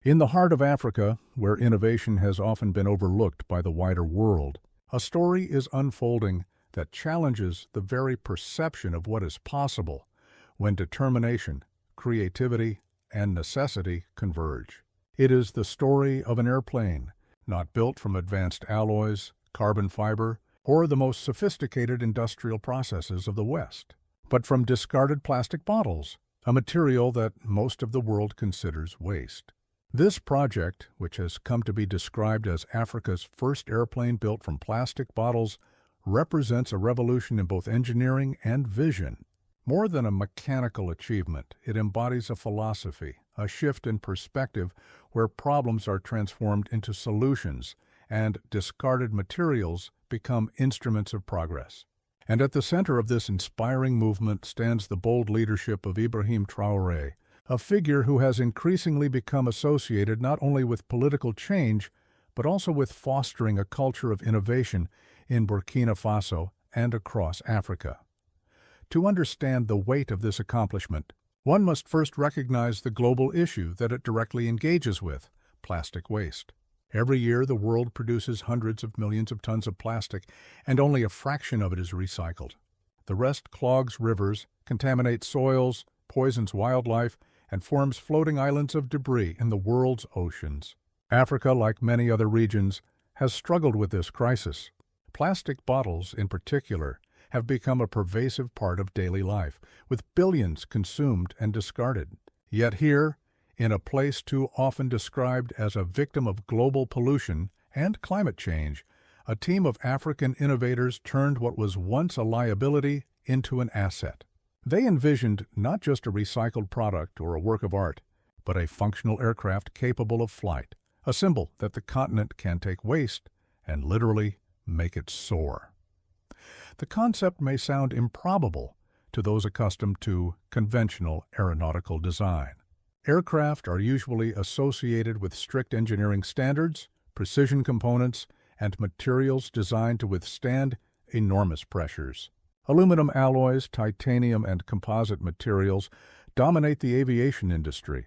In the heart of Africa, where innovation has often been overlooked by the wider world, a story is unfolding that challenges the very perception of what is possible when determination, creativity, and necessity converge. It is the story of an airplane, not built from advanced alloys, carbon fiber, or the most sophisticated industrial processes of the West, but from discarded plastic bottles, a material that most of the world considers waste. This project, which has come to be described as Africa's first airplane built from plastic bottles, represents a revolution in both engineering and vision. More than a mechanical achievement, it embodies a philosophy, a shift in perspective where problems are transformed into solutions and discarded materials become instruments of progress. And at the center of this inspiring movement stands the bold leadership of Ibrahim Traoré, a figure who has increasingly become associated not only with political change, but also with fostering a culture of innovation in Burkina Faso and across Africa. To understand the weight of this accomplishment, one must first recognize the global issue that it directly engages with: plastic waste. Every year, the world produces hundreds of millions of tons of plastic, and only a fraction of it is recycled. The rest clogs rivers, contaminates soils, poisons wildlife, and forms floating islands of debris in the world's oceans. Africa, like many other regions, has struggled with this crisis. Plastic bottles, in particular, have become a pervasive part of daily life, with billions consumed and discarded. Yet here, in a place too often described as a victim of global pollution and climate change, a team of African innovators turned what was once a liability into an asset. They envisioned not just a recycled product or a work of art, but a functional aircraft capable of flight, a symbol that the continent can take waste and literally make it soar. The concept may sound improbable to those accustomed to conventional aeronautical design. Aircraft are usually associated with strict engineering standards, precision components, and materials designed to withstand enormous pressures. Aluminum alloys, titanium, and composite materials dominate the aviation industry,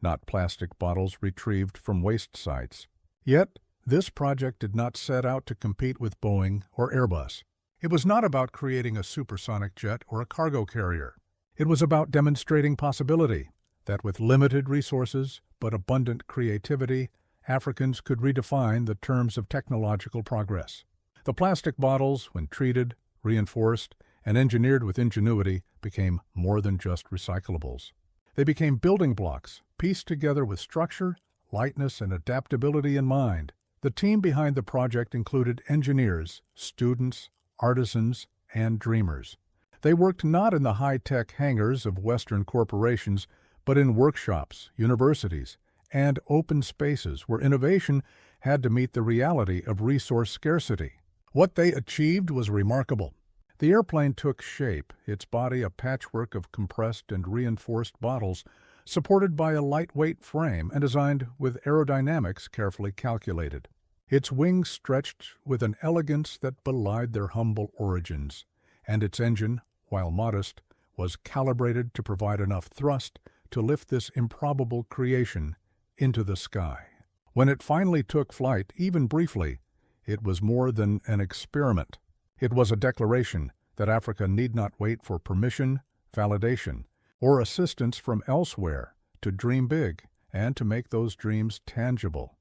not plastic bottles retrieved from waste sites. Yet, this project did not set out to compete with Boeing or Airbus. It was not about creating a supersonic jet or a cargo carrier. It was about demonstrating possibility, that with limited resources but abundant creativity, Africans could redefine the terms of technological progress. The plastic bottles, when treated, reinforced, and engineered with ingenuity, became more than just recyclables. They became building blocks, pieced together with structure, lightness, and adaptability in mind. The team behind the project included engineers, students, artisans, and dreamers. They worked not in the high-tech hangars of Western corporations, but in workshops, universities, and open spaces where innovation had to meet the reality of resource scarcity. What they achieved was remarkable. The airplane took shape, its body a patchwork of compressed and reinforced bottles, supported by a lightweight frame and designed with aerodynamics carefully calculated. Its wings stretched with an elegance that belied their humble origins, and its engine, while modest, was calibrated to provide enough thrust to lift this improbable creation into the sky. When it finally took flight, even briefly, it was more than an experiment. It was a declaration that Africa need not wait for permission, validation, or assistance from elsewhere to dream big and to make those dreams tangible.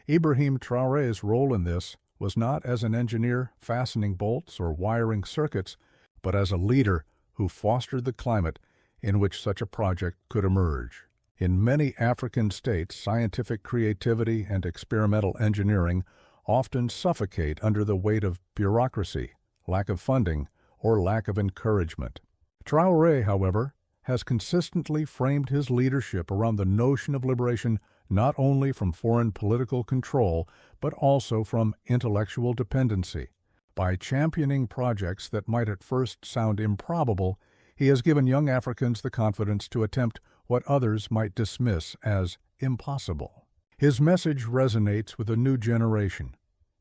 Ibrahim Traoré's role in this was not as an engineer fastening bolts or wiring circuits, but as a leader who fostered the climate in which such a project could emerge. In many African states, scientific creativity and experimental engineering often suffocate under the weight of bureaucracy, lack of funding, or lack of encouragement. Traoré, however, has consistently framed his leadership around the notion of liberation not only from foreign political control, but also from intellectual dependency. By championing projects that might at first sound improbable, he has given young Africans the confidence to attempt what others might dismiss as impossible. His message resonates with a new generation,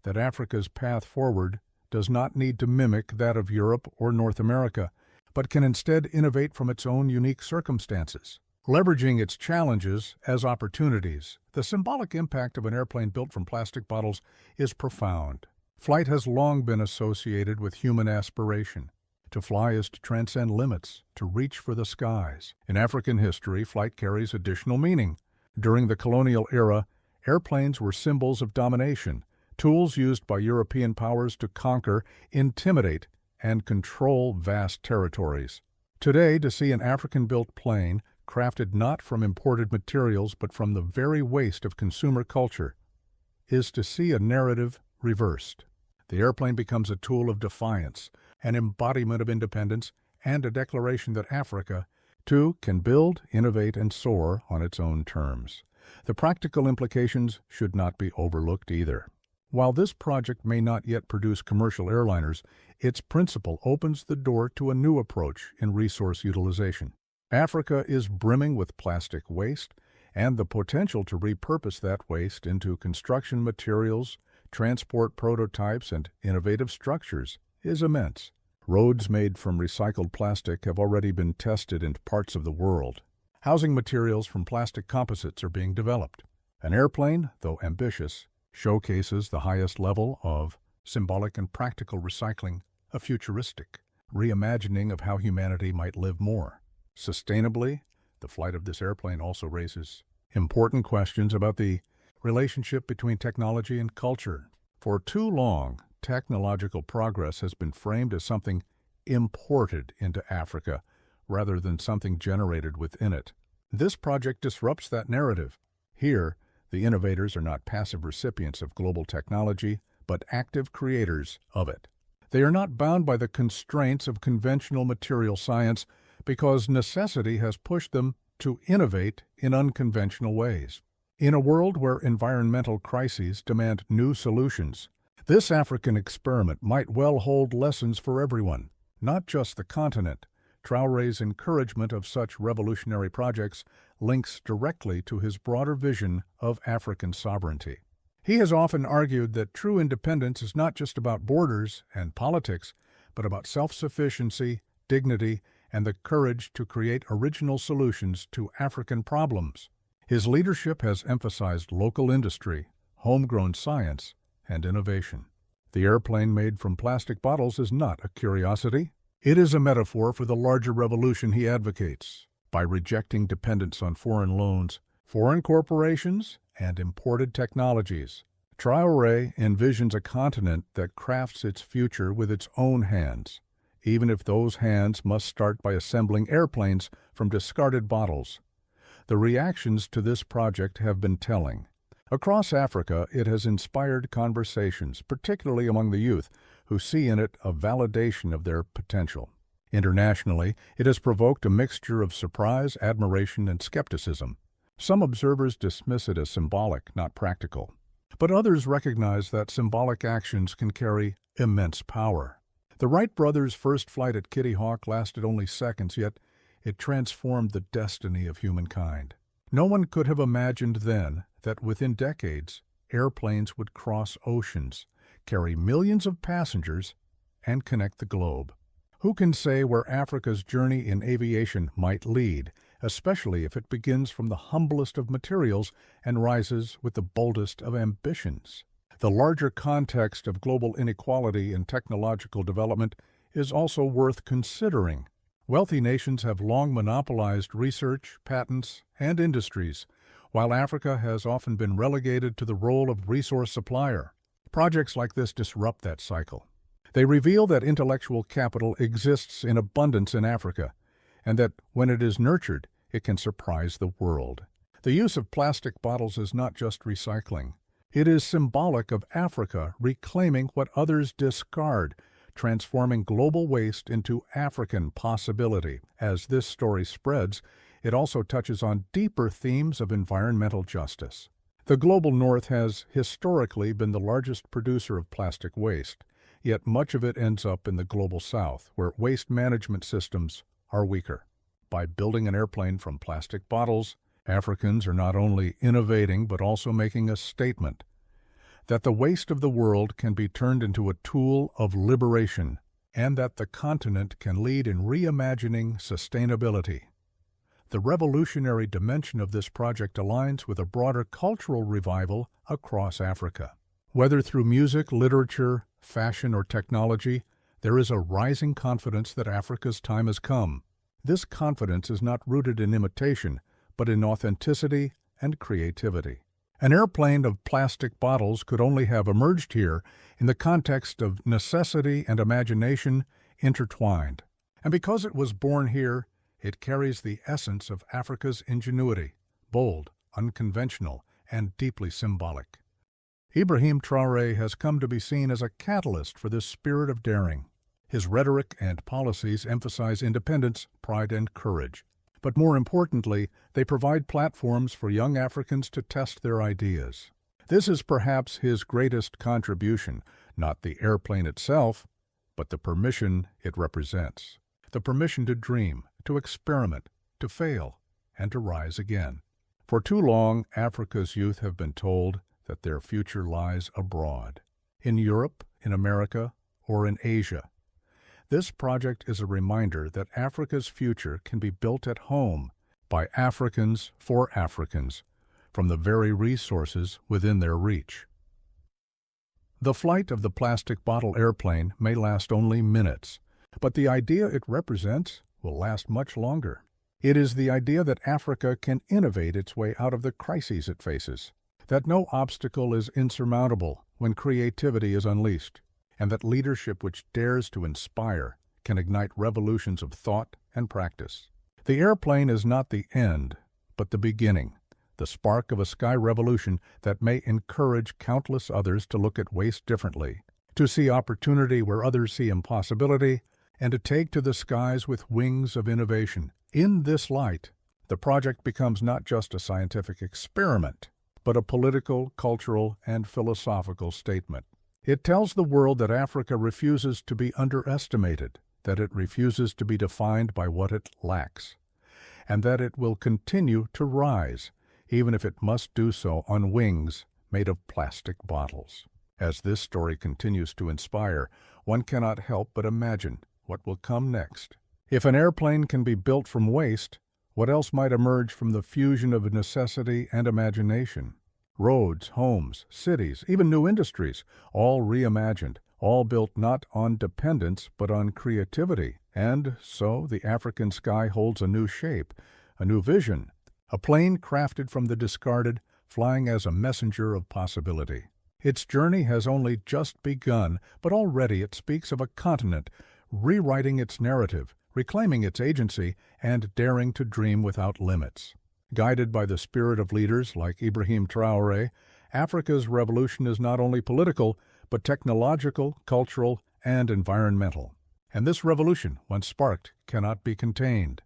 that Africa's path forward does not need to mimic that of Europe or North America, but can instead innovate from its own unique circumstances. leveraging its challenges as opportunities. The symbolic impact of an airplane built from plastic bottles is profound. Flight has long been associated with human aspiration. To fly is to transcend limits, to reach for the skies. In African history, flight carries additional meaning. During the colonial era, airplanes were symbols of domination, tools used by European powers to conquer, intimidate, and control vast territories. Today, to see an African-built plane crafted not from imported materials but from the very waste of consumer culture is to see a narrative reversed. The airplane becomes a tool of defiance, an embodiment of independence, and a declaration that Africa, too, can build, innovate, and soar on its own terms. The practical implications should not be overlooked either. While this project may not yet produce commercial airliners, its principle opens the door to a new approach in resource utilization. Africa is brimming with plastic waste, and the potential to repurpose that waste into construction materials, transport prototypes, and innovative structures is immense. Roads made from recycled plastic have already been tested in parts of the world. Housing materials from plastic composites are being developed. An airplane, though ambitious, showcases the highest level of symbolic and practical recycling, a futuristic reimagining of how humanity might live more sustainably. The flight of this airplane also raises important questions about the relationship between technology and culture. For too long, technological progress has been framed as something imported into Africa rather than something generated within it. This project disrupts that narrative. Here, the innovators are not passive recipients of global technology, but active creators of it. They are not bound by the constraints of conventional material science because necessity has pushed them to innovate in unconventional ways. In a world where environmental crises demand new solutions, this African experiment might well hold lessons for everyone, not just the continent. Traoré's encouragement of such revolutionary projects links directly to his broader vision of African sovereignty. He has often argued that true independence is not just about borders and politics, but about self-sufficiency, dignity, and the courage to create original solutions to African problems. His leadership has emphasized local industry, homegrown science, and innovation. The airplane made from plastic bottles is not a curiosity. It is a metaphor for the larger revolution he advocates. By rejecting dependence on foreign loans, foreign corporations, and imported technologies, Traoré envisions a continent that crafts its future with its own hands, even if those hands must start by assembling airplanes from discarded bottles. The reactions to this project have been telling. Across Africa, it has inspired conversations, particularly among the youth, who see in it a validation of their potential. Internationally, it has provoked a mixture of surprise, admiration, and skepticism. Some observers dismiss it as symbolic, not practical. But others recognize that symbolic actions can carry immense power. The Wright brothers' first flight at Kitty Hawk lasted only seconds, yet it transformed the destiny of humankind. No one could have imagined then that within decades, airplanes would cross oceans, carry millions of passengers, and connect the globe. Who can say where Africa's journey in aviation might lead, especially if it begins from the humblest of materials and rises with the boldest of ambitions? The larger context of global inequality in technological development is also worth considering. Wealthy nations have long monopolized research, patents, and industries, while Africa has often been relegated to the role of resource supplier. Projects like this disrupt that cycle. They reveal that intellectual capital exists in abundance in Africa, and that when it is nurtured, it can surprise the world. The use of plastic bottles is not just recycling. It is symbolic of Africa reclaiming what others discard, transforming global waste into African possibility. As this story spreads, it also touches on deeper themes of environmental justice. The global north has historically been the largest producer of plastic waste, yet much of it ends up in the global south, where waste management systems are weaker. By building an airplane from plastic bottles, Africans are not only innovating but also making a statement that the waste of the world can be turned into a tool of liberation, and that the continent can lead in reimagining sustainability. The revolutionary dimension of this project aligns with a broader cultural revival across Africa. Whether through music, literature, fashion, or technology, there is a rising confidence that Africa's time has come. This confidence is not rooted in imitation, but in authenticity and creativity. An airplane of plastic bottles could only have emerged here in the context of necessity and imagination intertwined. And because it was born here, it carries the essence of Africa's ingenuity, bold, unconventional, and deeply symbolic. Ibrahim Traoré has come to be seen as a catalyst for this spirit of daring. His rhetoric and policies emphasize independence, pride, and courage. But more importantly, they provide platforms for young Africans to test their ideas. This is perhaps his greatest contribution, not the airplane itself, but the permission it represents. The permission to dream, to experiment, to fail, and to rise again. For too long, Africa's youth have been told that their future lies abroad, in Europe, in America, or in Asia. This project is a reminder that Africa's future can be built at home by Africans for Africans, from the very resources within their reach. The flight of the plastic bottle airplane may last only minutes, but the idea it represents will last much longer. It is the idea that Africa can innovate its way out of the crises it faces, that no obstacle is insurmountable when creativity is unleashed, and that leadership which dares to inspire can ignite revolutions of thought and practice. The airplane is not the end, but the beginning, the spark of a sky revolution that may encourage countless others to look at waste differently, to see opportunity where others see impossibility, and to take to the skies with wings of innovation. In this light, the project becomes not just a scientific experiment, but a political, cultural, and philosophical statement. It tells the world that Africa refuses to be underestimated, that it refuses to be defined by what it lacks, and that it will continue to rise, even if it must do so on wings made of plastic bottles. As this story continues to inspire, one cannot help but imagine what will come next. If an airplane can be built from waste, what else might emerge from the fusion of necessity and imagination? Roads, homes, cities, even new industries, all reimagined, all built not on dependence but on creativity. And so the African sky holds a new shape, a new vision, a plane crafted from the discarded, flying as a messenger of possibility. Its journey has only just begun, but already it speaks of a continent rewriting its narrative, reclaiming its agency, and daring to dream without limits. Guided by the spirit of leaders like Ibrahim Traoré, Africa's revolution is not only political, but technological, cultural, and environmental. And this revolution, once sparked, cannot be contained.